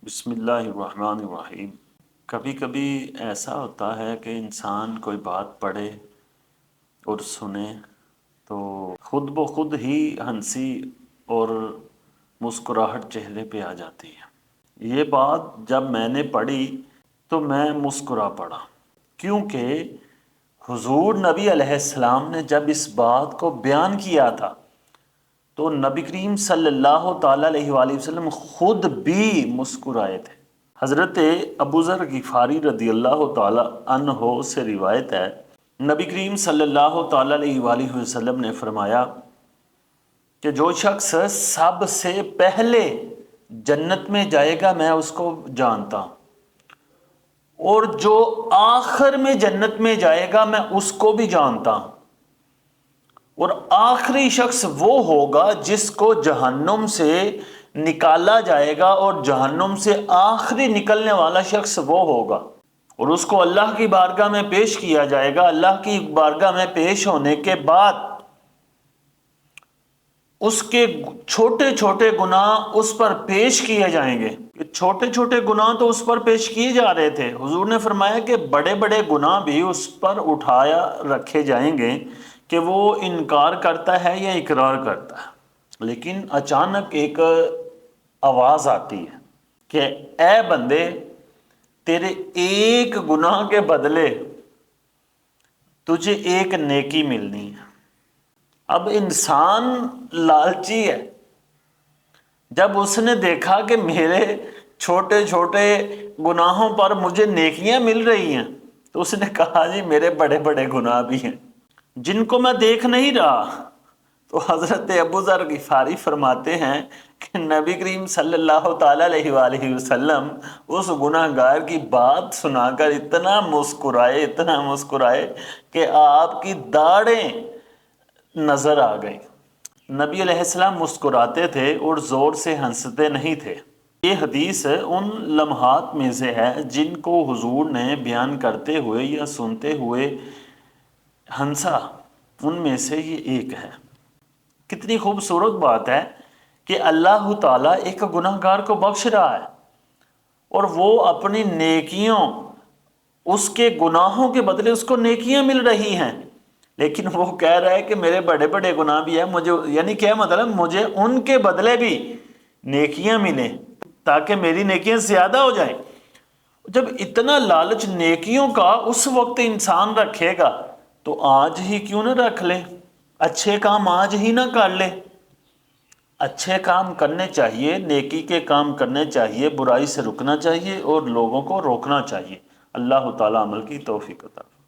بسم اللہ الرحمن الرحیم۔ کبھی کبھی ایسا ہوتا ہے کہ انسان کوئی بات پڑھے اور سنے تو خود بخود ہی ہنسی اور مسکراہٹ چہرے پہ آ جاتی ہے۔ یہ بات جب میں نے پڑھی تو میں مسکرا پڑا، کیونکہ حضور نبی علیہ السلام نے جب اس بات کو بیان کیا تھا تو نبی کریم صلی اللہ تعالیٰ علیہ وآلہ وسلم خود بھی مسکرائے تھے۔ حضرت ابو ذر غفاری رضی اللہ تعالیٰ عنہ سے روایت ہے، نبی کریم صلی اللہ تعالیٰ علیہ وآلہ وسلم نے فرمایا کہ جو شخص سب سے پہلے جنت میں جائے گا میں اس کو جانتا ہوں، اور جو آخر میں جنت میں جائے گا میں اس کو بھی جانتا ہوں، اور آخری شخص وہ ہوگا جس کو جہنم سے نکالا جائے گا، اور جہنم سے آخری نکلنے والا شخص وہ ہوگا، اور اس کو اللہ کی بارگاہ میں پیش کیا جائے گا۔ اللہ کی بارگاہ میں پیش ہونے کے بعد اس کے چھوٹے چھوٹے گناہ اس پر پیش کیے جائیں گے۔ چھوٹے چھوٹے گناہ تو اس پر پیش کیے جا رہے تھے، حضور نے فرمایا کہ بڑے بڑے گناہ بھی اس پر اٹھایا رکھے جائیں گے کہ وہ انکار کرتا ہے یا اقرار کرتا ہے۔ لیکن اچانک ایک آواز آتی ہے کہ اے بندے، تیرے ایک گناہ کے بدلے تجھے ایک نیکی ملنی ہے۔ اب انسان لالچی ہے، جب اس نے دیکھا کہ میرے چھوٹے چھوٹے گناہوں پر مجھے نیکیاں مل رہی ہیں تو اس نے کہا جی میرے بڑے بڑے گناہ بھی ہیں جن کو میں دیکھ نہیں رہا۔ تو حضرت ابو ذر غفاری فرماتے ہیں کہ نبی کریم صلی اللہ تعالیٰ علیہ وآلہ وسلم اس گناہ گار کی بات سنا کر اتنا مسکرائے کہ آپ کی داڑھیں نظر آ گئی۔ نبی علیہ السلام مسکراتے تھے اور زور سے ہنستے نہیں تھے۔ یہ حدیث ان لمحات میں سے ہے جن کو حضور نے بیان کرتے ہوئے یا سنتے ہوئے ہنسا، ان میں سے یہ ایک ہے۔ کتنی خوبصورت بات ہے کہ اللہ تعالیٰ ایک گناہ گار کو بخش رہا ہے اور وہ اپنی نیکیوں، اس کے گناہوں کے بدلے اس کو نیکیاں مل رہی ہیں، لیکن وہ کہہ رہا ہے کہ میرے بڑے بڑے گناہ بھی ہیں، مجھے یعنی کیا مطلب، مجھے ان کے بدلے بھی نیکیاں ملیں تاکہ میری نیکیاں زیادہ ہو جائیں۔ جب اتنا لالچ نیکیوں کا اس وقت انسان رکھے گا تو آج ہی کیوں نہ رکھ لے، اچھے کام آج ہی نہ کر لے۔ اچھے کام کرنے چاہیے، نیکی کے کام کرنے چاہیے، برائی سے رکنا چاہیے اور لوگوں کو روکنا چاہیے۔ اللہ تعالیٰ عمل کی توفیق عطا فرمائے۔